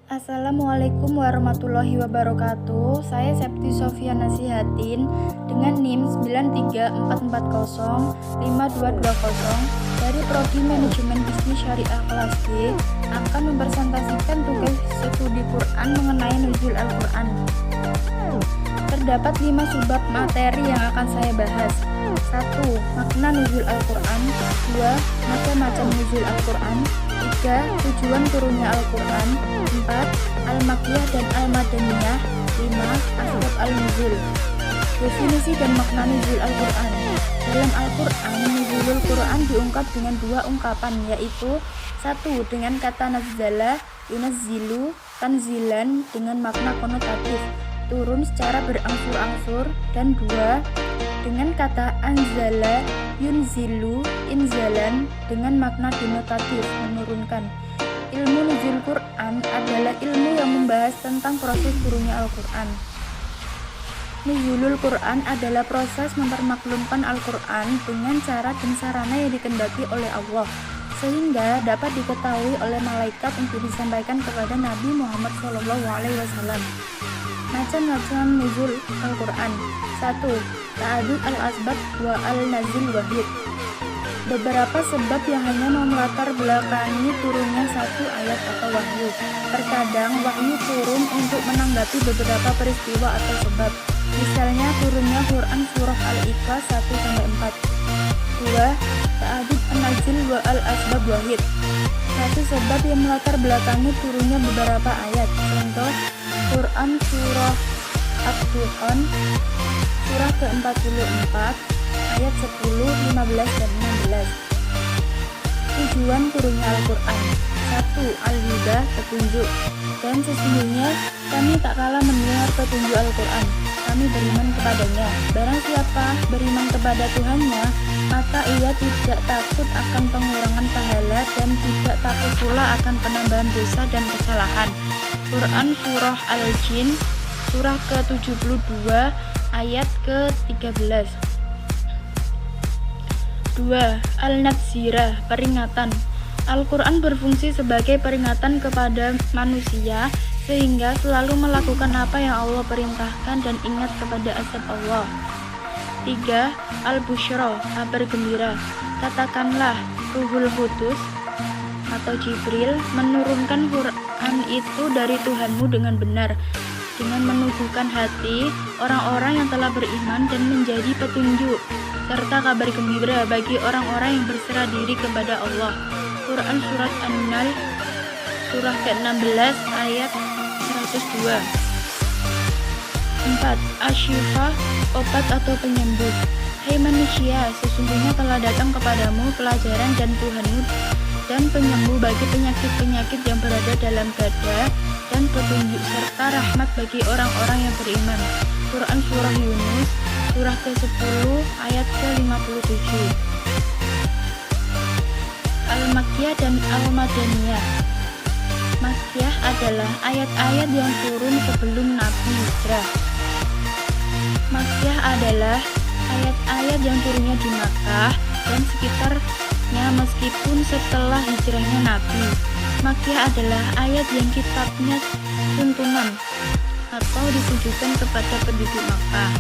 Assalamualaikum warahmatullahi wabarakatuh. Saya Septi Sofia Nasihatin dengan NIM 934405220 dari Prodi Manajemen Bisnis Syariah kelas B akan mempresentasikan tugas studi Quran mengenai nuzul Al-Quran. Terdapat 5 subbab materi yang akan saya bahas. 1. Makna nuzul Al-Quran. 2. Macam-macam nuzul Al-Quran. 3. Tujuan turunnya Al-Quran. 4. Al-Makkiyah dan Al-Madaniyah. 5. Asbab Al-Nuzul. Definisi dan makna nuzul Al-Quran. Dalam Al-Quran, nuzulul Quran diungkap dengan 2 ungkapan, yaitu 1. Dengan kata nazzala, yunazzilu, tanzilan dengan makna konotatif, turun secara berangsur-angsur, dan 2. dengan kata anzala, yunzilu, inzalan dengan makna denotatif, menurunkan. Ilmu nuzul Quran adalah ilmu yang membahas tentang proses turunnya Al-Quran. Nuzulul Quran adalah proses mempermaklumkan Al-Quran dengan cara dan sarana yang dikehendaki oleh Allah, sehingga dapat diketahui oleh malaikat untuk disampaikan kepada Nabi Muhammad SAW. Macam-macam nuzul Al-Quran. 1. Ta'adud al-asbab wa al-nazil wahid. Beberapa sebab yang hanya melatar belakangi turunnya satu ayat atau wahyu. Terkadang wahyu turun untuk menanggapi beberapa peristiwa atau sebab. Misalnya turunnya Quran surah Al-Ikhlas 1-4. 2. Ta'adud an-nazil wa al-asbab wahid. Satu sebab yang melatar belakangi turunnya beberapa ayat. Contoh Quran surah Ad-Dukhan surah ke-44 ayat 10, 15, dan 16. Tujuan turunnya Al-Quran. 1. Al-Huda, petunjuk. Dan sesungguhnya kami tak kalah mendengar petunjuk Al-Quran, kami beriman kepadanya. Barang siapa beriman kepada Tuhannya, maka ia tidak takut akan pengurangan pahala dan tidak takut pula akan penambahan dosa dan kesalahan. Quran surah Al-Jin surah ke-72 ayat ke-13. 2. Al-Nadzirah, peringatan. Al-Quran berfungsi sebagai peringatan kepada manusia sehingga selalu melakukan apa yang Allah perintahkan dan ingat kepada azab Allah. 3. Al-Busyra, kabar gembira. Katakanlah, Ruhul Qudus atau Jibril menurunkan Quran itu dari Tuhanmu dengan benar, dengan menubuhkan hati orang-orang yang telah beriman dan menjadi petunjuk, serta kabar gembira bagi orang-orang yang berserah diri kepada Allah. Quran surat An-Nahl surah ke-16 ayat 102. 4. Asy-Syifa, obat atau penyembuh. Hai manusia, sesungguhnya telah datang kepadamu pelajaran dan Tuhanmu dan penyembuh bagi penyakit-penyakit yang berada dalam dada dan petunjuk serta rahmat bagi orang-orang yang beriman. Quran surah Yunus surah ke-10 ayat ke-57. Al-Makkiyah dan Al-Madaniyah. Makkiyah adalah ayat-ayat yang turun sebelum Nabi hijrah. Makkiyah adalah ayat-ayat yang turunnya di Makkah dan sekitarnya meskipun setelah hijrahnya Nabi. Makkiyah adalah ayat yang kitabnya tuntunan atau ditujukan kepada penduduk Makkah.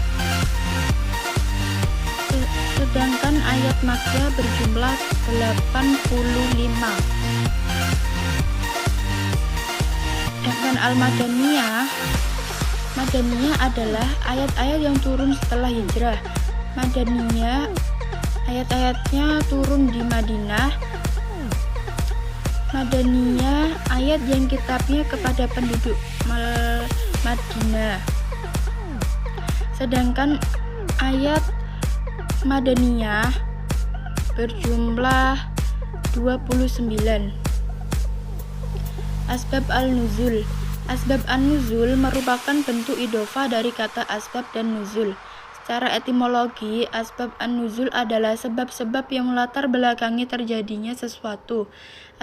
Sedangkan ayat Makkiyah berjumlah 85. Sedangkan Al-Madaniyah adalah ayat-ayat yang turun setelah hijrah. Madaniyah ayat-ayatnya turun di Madinah. Madaniyah ayat yang kitabnya kepada penduduk Madinah. Sedangkan ayat Madaniyah berjumlah 29. Asbab Al-Nuzul. Asbab An-Nuzul merupakan bentuk idhofah dari kata asbab dan nuzul. Secara etimologi, asbab An-Nuzul adalah sebab-sebab yang melatar belakangi terjadinya sesuatu.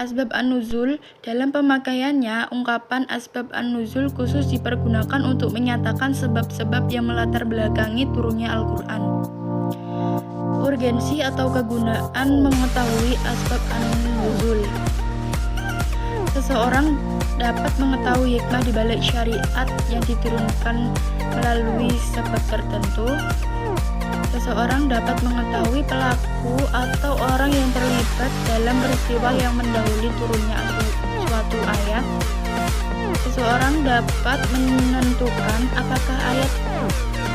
Asbab An-Nuzul dalam pemakaiannya, ungkapan asbab An-Nuzul khusus dipergunakan untuk menyatakan sebab-sebab yang melatar belakangi turunnya Al-Quran. Urgensi atau kegunaan mengetahui asbab An-Nuzul. Seseorang dapat mengetahui hikmah di balik syariat yang diturunkan melalui sebab tertentu. Seseorang dapat mengetahui pelaku atau orang yang terlibat dalam peristiwa yang mendahului turunnya suatu ayat. Seseorang dapat menentukan apakah ayat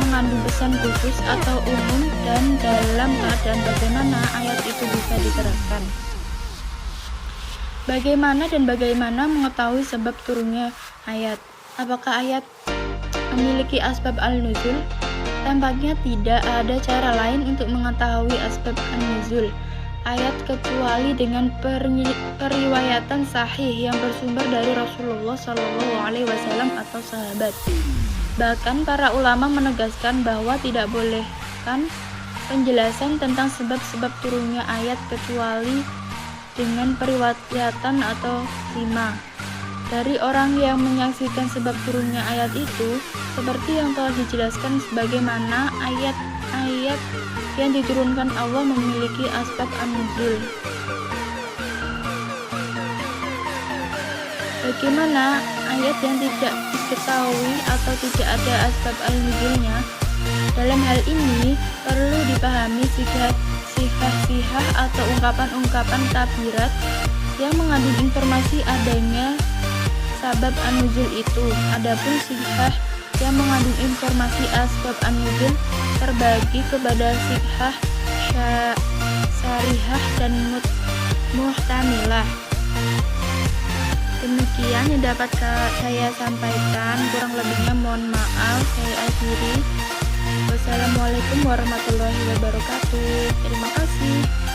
mengandung pesan khusus atau umum dan dalam keadaan bagaimana ayat itu bisa diterapkan. Bagaimana mengetahui sebab turunnya ayat? Apakah ayat memiliki asbab al-nuzul? Tampaknya tidak ada cara lain untuk mengetahui asbab an-nuzul ayat kecuali dengan periwayatan sahih yang bersumber dari Rasulullah SAW atau sahabat. Bahkan para ulama menegaskan bahwa tidak bolehkan penjelasan tentang sebab-sebab turunnya ayat kecuali dengan periwayatan atau hikmah dari orang yang menyaksikan sebab turunnya ayat itu, seperti yang telah dijelaskan sebagaimana ayat-ayat yang diturunkan Allah memiliki asbab an-nuzul. Bagaimana ayat yang tidak diketahui atau tidak ada asbab al-nuzulnya? Dalam hal ini perlu dipahami sihah atau ungkapan-ungkapan tabirat yang mengandung informasi adanya sabab an-nuzul itu. Adapun sihah yang mengandung informasi asbab an-nuzul terbagi kepada sihah, syarihah, dan muhtamilah. Demikian yang dapat saya sampaikan, kurang lebihnya mohon maaf. Saya akhiri. Wassalamualaikum warahmatullahi wabarakatuh. Terima kasih.